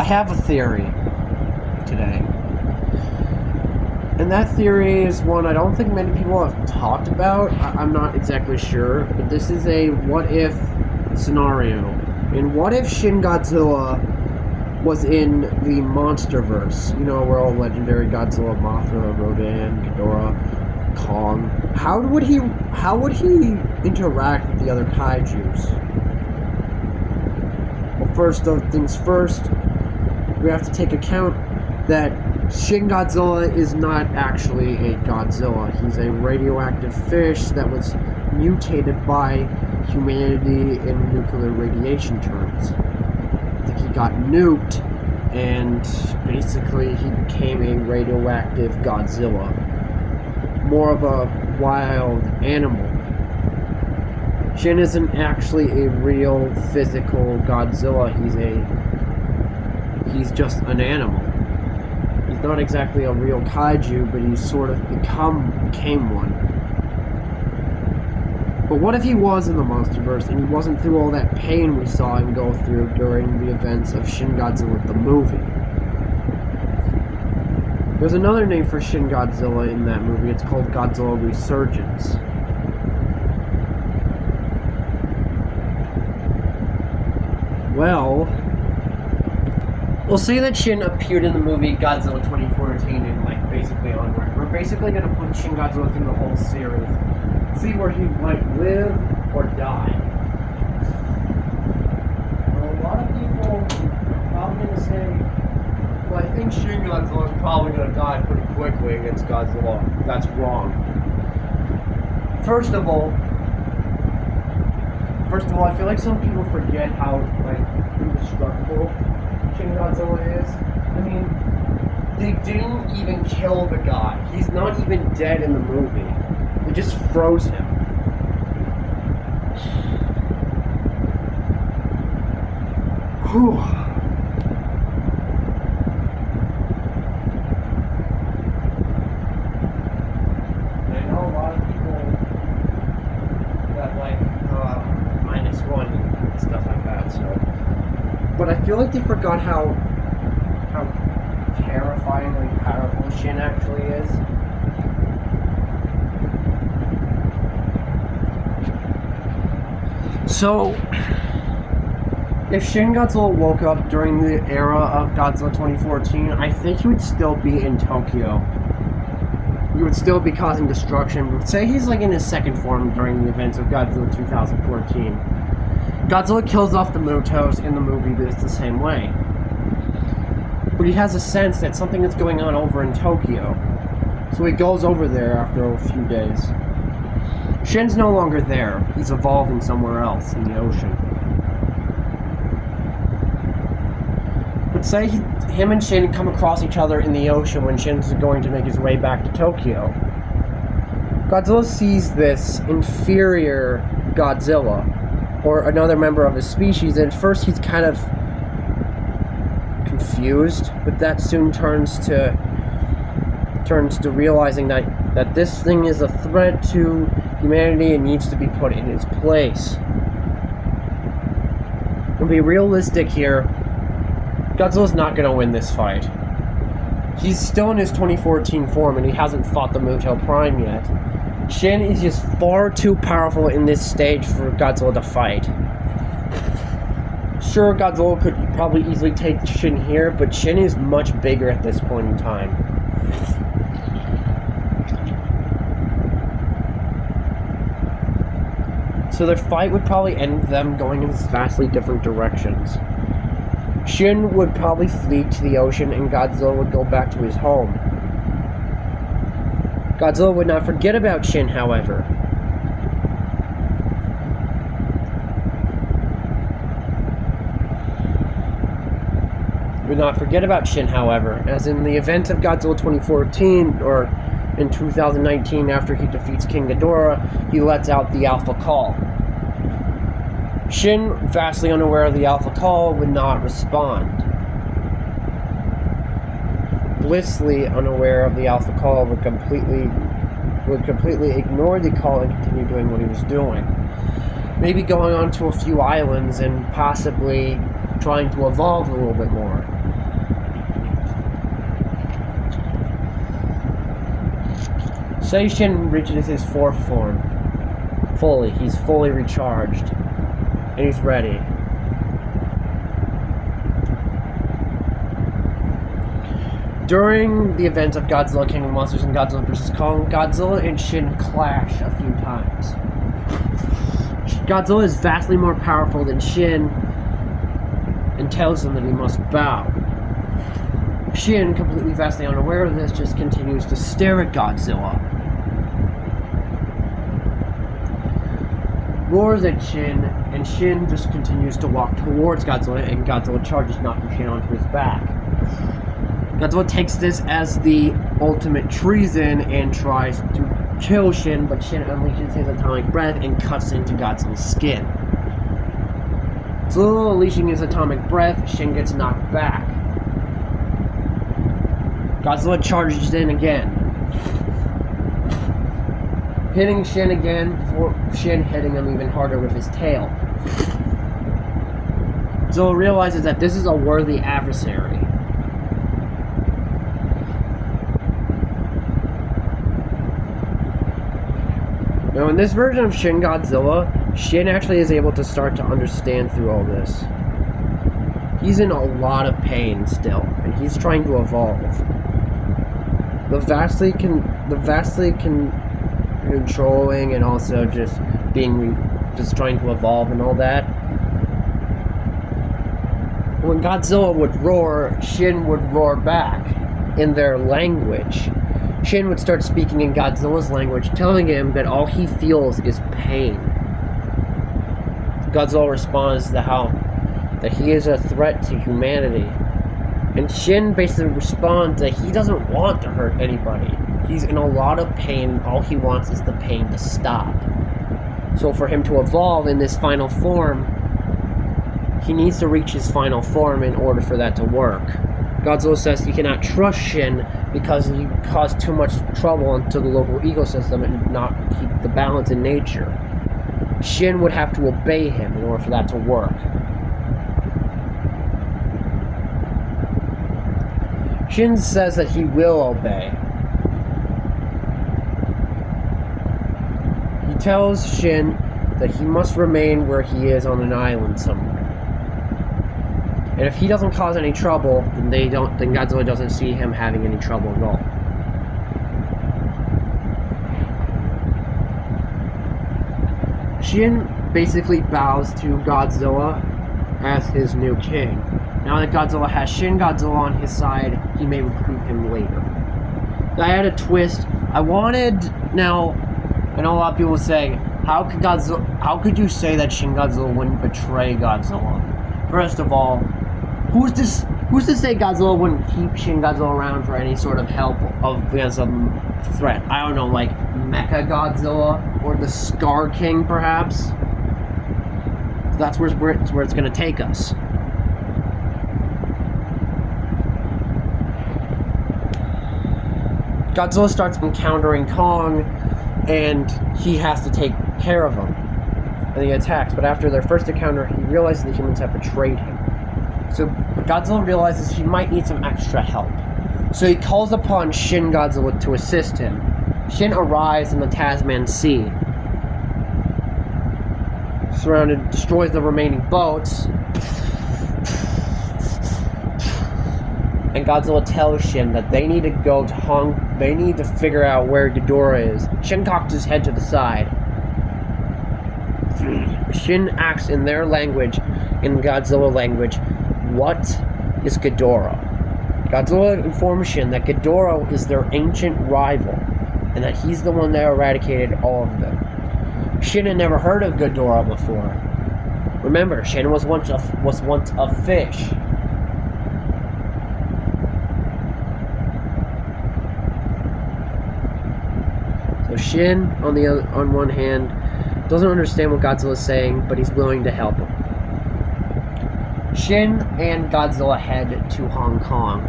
I have a theory today. And that theory is one I don't think many people have talked about. I'm not exactly sure, but this is a what-if scenario. And what if Shin Godzilla was in the monsterverse? You know, where all legendary Godzilla, Mothra, Rodan, Ghidorah, Kong. How would he interact with the other kaijus? Well, first of things first, we have to take account that Shin Godzilla is not actually a Godzilla. He's a radioactive fish that was mutated by humanity in nuclear radiation terms. I think he got nuked, and basically he became a radioactive Godzilla. More of a wild animal. Shin isn't actually a real physical Godzilla. He's just an animal. He's not exactly a real kaiju, but he sort of became one. But what if he was in the monsterverse and he wasn't through all that pain we saw him go through during the events of Shin Godzilla the movie? There's another name for Shin Godzilla in that movie. It's called Godzilla Resurgence. Well, we'll say that Shin appeared in the movie Godzilla 2014 and, like, basically onward. We're basically going to put Shin Godzilla through the whole series. See where he might live or die. Well, a lot of people are probably going to say, well, I think Shin Godzilla is probably going to die pretty quickly against Godzilla. That's wrong. First of all, I feel like some people forget how, like, indestructible Shin Godzilla is. I mean, they didn't even kill the guy. He's not even dead in the movie. They just froze him. Whew. I know a lot of people that like -1 and stuff like that, so. But I feel like they forgot how terrifyingly powerful Shin actually is. So, if Shin Godzilla woke up during the era of Godzilla 2014, I think he would still be in Tokyo. He would still be causing destruction. Say he's like in his second form during the events of Godzilla 2014. Godzilla kills off the Mutos in the movie, but it's the same way. But he has a sense that something is going on over in Tokyo. So he goes over there after a few days. Shin's no longer there. He's evolving somewhere else in the ocean. But say him and Shin come across each other in the ocean when Shin's going to make his way back to Tokyo. Godzilla sees this inferior Godzilla, or another member of his species, and at first he's kind of confused, but that soon turns to realizing that this thing is a threat to humanity and needs to be put in its place. To be realistic here, Godzilla's not going to win this fight. He's still in his 2014 form and he hasn't fought the Muto Prime yet. Shin is just far too powerful in this stage for Godzilla to fight. Sure, Godzilla could probably easily take Shin here, but Shin is much bigger at this point in time. So their fight would probably end with them going in vastly different directions. Shin would probably flee to the ocean and Godzilla would go back to his home. Godzilla would not forget about Shin, however. As in the event of Godzilla 2014, or in 2019 after he defeats King Ghidorah, he lets out the Alpha Call. Shin, vastly unaware of the Alpha Call, would not respond. Blissfully unaware of the Alpha Call, would completely ignore the call and continue doing what he was doing. Maybe going on to a few islands and possibly trying to evolve a little bit more. Say Shin reaches his 4th form. He's fully recharged. And he's ready. During the events of Godzilla King of Monsters and Godzilla vs. Kong, Godzilla and Shin clash a few times. Godzilla is vastly more powerful than Shin and tells him that he must bow. Shin, completely vastly unaware of this, just continues to stare at Godzilla. Roars at Shin, and Shin just continues to walk towards Godzilla, and Godzilla charges, knocking Shin onto his back. Godzilla takes this as the ultimate treason and tries to kill Shin, but Shin unleashes his atomic breath and cuts into Godzilla's skin. So, unleashing his atomic breath, Shin gets knocked back. Godzilla charges in again, hitting Shin again before Shin hitting him even harder with his tail. Godzilla realizes that this is a worthy adversary. Now, in this version of Shin Godzilla, Shin actually is able to start to understand through all this. He's in a lot of pain still, and he's trying to evolve. The vastly controlling and also just trying to evolve and all that. When Godzilla would roar, Shin would roar back in their language. Shin would start speaking in Godzilla's language, telling him that all he feels is pain. Godzilla responds that he is a threat to humanity. And Shin basically responds that he doesn't want to hurt anybody. He's in a lot of pain, all he wants is the pain to stop. So for him to evolve in this final form, he needs to reach his final form in order for that to work. Godzilla says he cannot trust Shin because he caused too much trouble to the local ecosystem and not keep the balance in nature. Shin would have to obey him in order for that to work. Shin says that he will obey. He tells Shin that he must remain where he is on an island somewhere. And if he doesn't cause any trouble, then Godzilla doesn't see him having any trouble at all. Shin basically bows to Godzilla as his new king. Now that Godzilla has Shin Godzilla on his side, he may recruit him later. I had a twist. I know a lot of people say, how could you say that Shin Godzilla wouldn't betray Godzilla? First of all, who's to say Godzilla wouldn't keep Shin Godzilla around for any sort of help against a threat? I don't know, like Mecha Godzilla or the Scar King, perhaps. So that's where it's going to take us. Godzilla starts encountering Kong, and he has to take care of him. And he attacks, but after their first encounter, he realizes the humans have betrayed him. So Godzilla realizes he might need some extra help. So he calls upon Shin Godzilla to assist him. Shin arrives in the Tasman Sea. Destroys the remaining boats. And Godzilla tells Shin that they need to go to they need to figure out where Ghidorah is. Shin cocks his head to the side. Shin asks in their language, in Godzilla language, what is Ghidorah? Godzilla informs Shin that Ghidorah is their ancient rival, and that he's the one that eradicated all of them. Shin had never heard of Ghidorah before. Remember, Shin was once a fish. So Shin, on one hand, doesn't understand what Godzilla is saying, but he's willing to help him. Shin and Godzilla head to Hong Kong.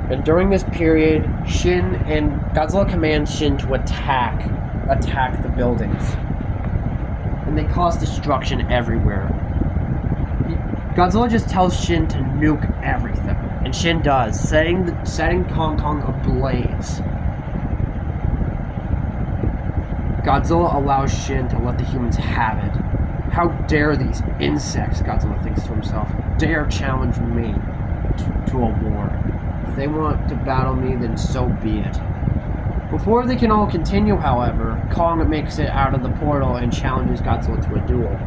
And during this period, Shin and Godzilla commands Shin to attack the buildings. And they cause destruction everywhere. Godzilla just tells Shin to nuke everything, and Shin does, setting Kong ablaze. Godzilla allows Shin to let the humans have it. How dare these insects, Godzilla thinks to himself, dare challenge me to a war. If they want to battle me, then so be it. Before they can all continue, however, Kong makes it out of the portal and challenges Godzilla to a duel.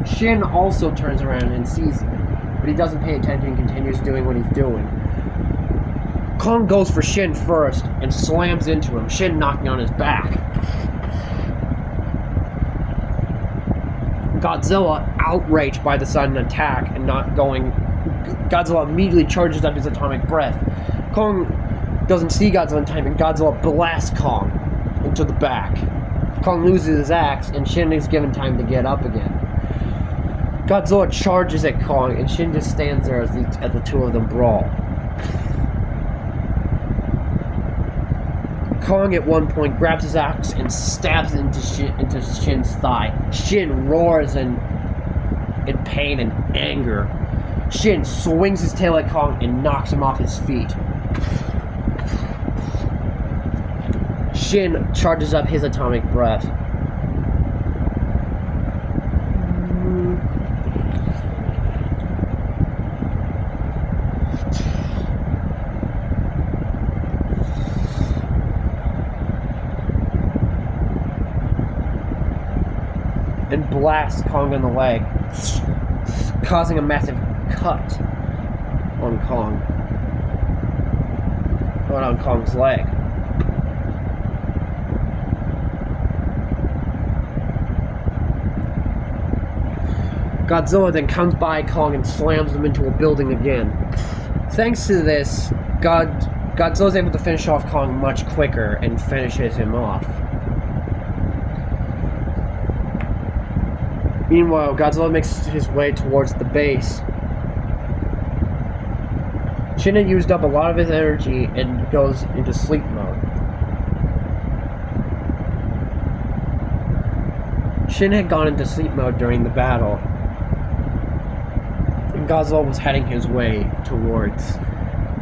Shin also turns around and sees him, but he doesn't pay attention and continues doing what he's doing. Kong goes for Shin first and slams into him, Shin knocking on his back. Godzilla, outraged by the sudden attack and not going, Godzilla immediately charges up his atomic breath. Kong doesn't see Godzilla in time, and Godzilla blasts Kong into the back. Kong loses his axe, and Shin is given time to get up again. Godzilla charges at Kong, and Shin just stands there as the two of them brawl. Kong at one point grabs his axe and stabs into Shin's thigh. Shin roars in pain and anger. Shin swings his tail at Kong and knocks him off his feet. Shin charges up his atomic breath. And blasts Kong in the leg, causing a massive cut on Kong's leg. Godzilla then comes by Kong and slams him into a building again. Thanks to this, Godzilla's able to finish off Kong much quicker and finishes him off. Meanwhile, Godzilla makes his way towards the base. Shin had used up a lot of his energy and goes into sleep mode. Shin had gone into sleep mode during the battle, and Godzilla was heading his way towards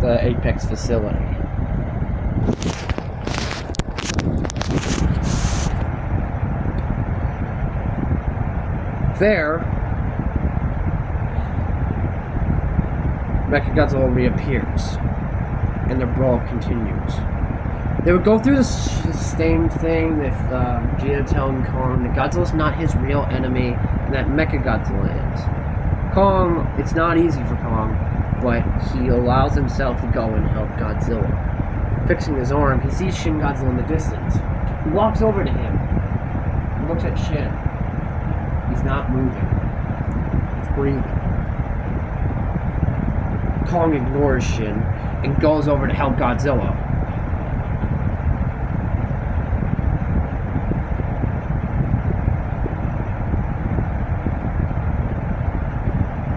the Apex facility. There, Mechagodzilla reappears, and the brawl continues. They would go through the same thing with Vegeta telling Kong that Godzilla's not his real enemy, and that Mechagodzilla is. Kong, it's not easy for Kong, but he allows himself to go and help Godzilla. Fixing his arm, he sees Shin Godzilla in the distance. He walks over to him, and looks at Shin. He's not moving. He's breathing. Kong ignores Shin and goes over to help Godzilla.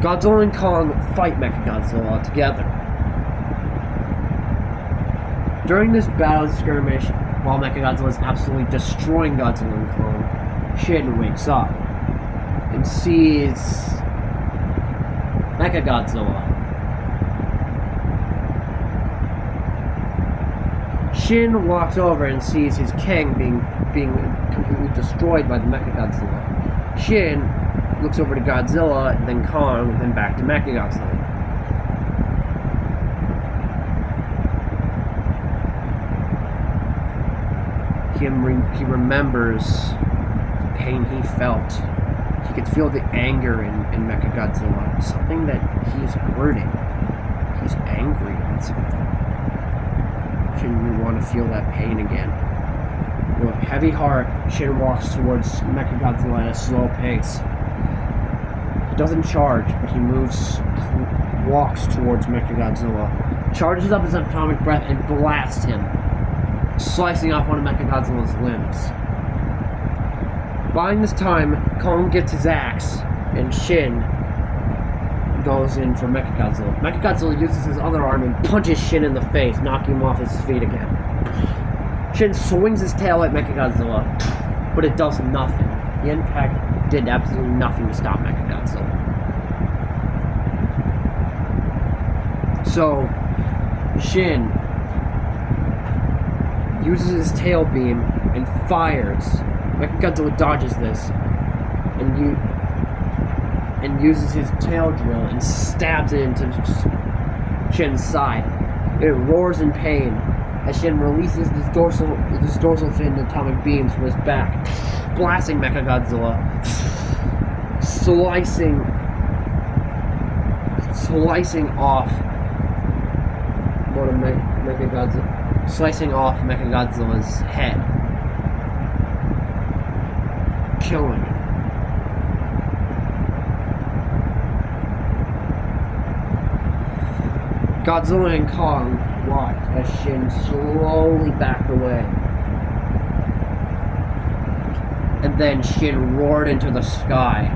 Godzilla and Kong fight Mechagodzilla together. During this battle skirmish, while Mechagodzilla is absolutely destroying Godzilla and Kong, Shin wakes up and sees Mechagodzilla. Shin walks over and sees his king being completely destroyed by the Mechagodzilla. Shin looks over to Godzilla, then Kong, then back to Mechagodzilla. He remembers the pain he felt. He could feel the anger in Mechagodzilla, something that he's hurting. He's angry at something. Shin would want to feel that pain again. With a heavy heart, Shin walks towards Mechagodzilla at a slow pace. He doesn't charge, but he walks towards Mechagodzilla, charges up his atomic breath, and blasts him, slicing off one of Mechagodzilla's limbs. Buying this time, Kong gets his axe, and Shin goes in for Mechagodzilla. Mechagodzilla uses his other arm and punches Shin in the face, knocking him off his feet again. Shin swings his tail at Mechagodzilla, but it does nothing. The impact did absolutely nothing to stop Mechagodzilla. So, Shin uses his tail beam and fires. Mechagodzilla dodges this and uses his tail drill and stabs it into Shin's side. It roars in pain as Shin releases his dorsal fin atomic beams from his back, blasting Mechagodzilla, slicing off Mechagodzilla's head, killing him. Godzilla and Kong watched as Shin slowly backed away. And then Shin roared into the sky.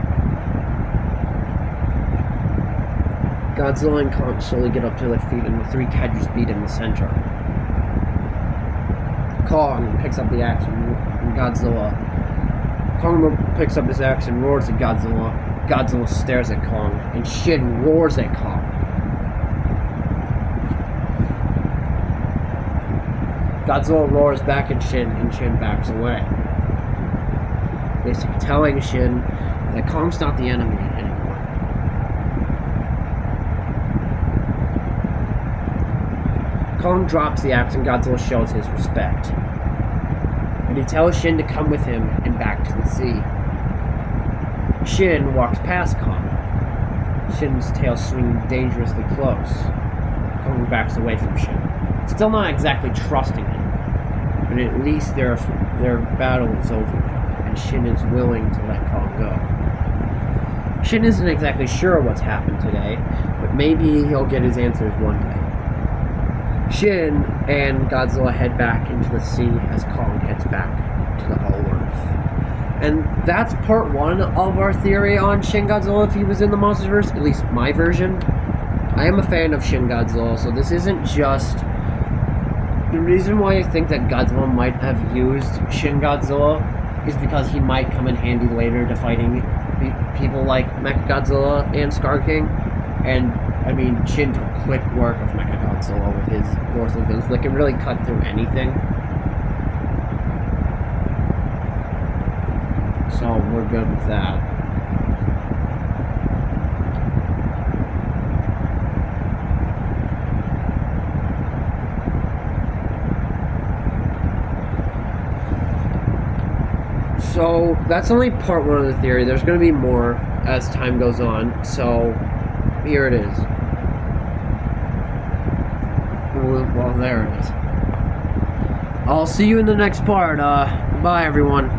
Godzilla and Kong slowly get up to their feet and the three kaijus beat in the center. Kong picks up the axe and Godzilla. Kong picks up his axe and roars at Godzilla. Godzilla stares at Kong and Shin roars at Kong. Godzilla roars back at Shin and Shin backs away, basically telling Shin that Kong's not the enemy anymore. Kong drops the axe and Godzilla shows his respect. And he tells Shin to come with him and back to the sea. Shin walks past Kong, Shin's tail swinging dangerously close. Kong backs away from Shin, still not exactly trusting him, but at least their battle is over, and Shin is willing to let Kong go. Shin isn't exactly sure what's happened today, but maybe he'll get his answers one day. Shin and Godzilla head back into the sea as Kong heads back to the Hollow Earth. And that's part one of our theory on Shin Godzilla if he was in the monsterverse, at least my version. I am a fan of Shin Godzilla, so this isn't just... The reason why I think that Godzilla might have used Shin Godzilla is because he might come in handy later to fighting people like Mechagodzilla and Scar King. And, I mean, Shin took quick work of Mechagodzilla with his dorsal fins. They can really cut through anything. So, we're good with that. So, that's only part one of the theory. There's going to be more as time goes on. So, here it is. Well, there it is. I'll see you in the next part. Bye, everyone.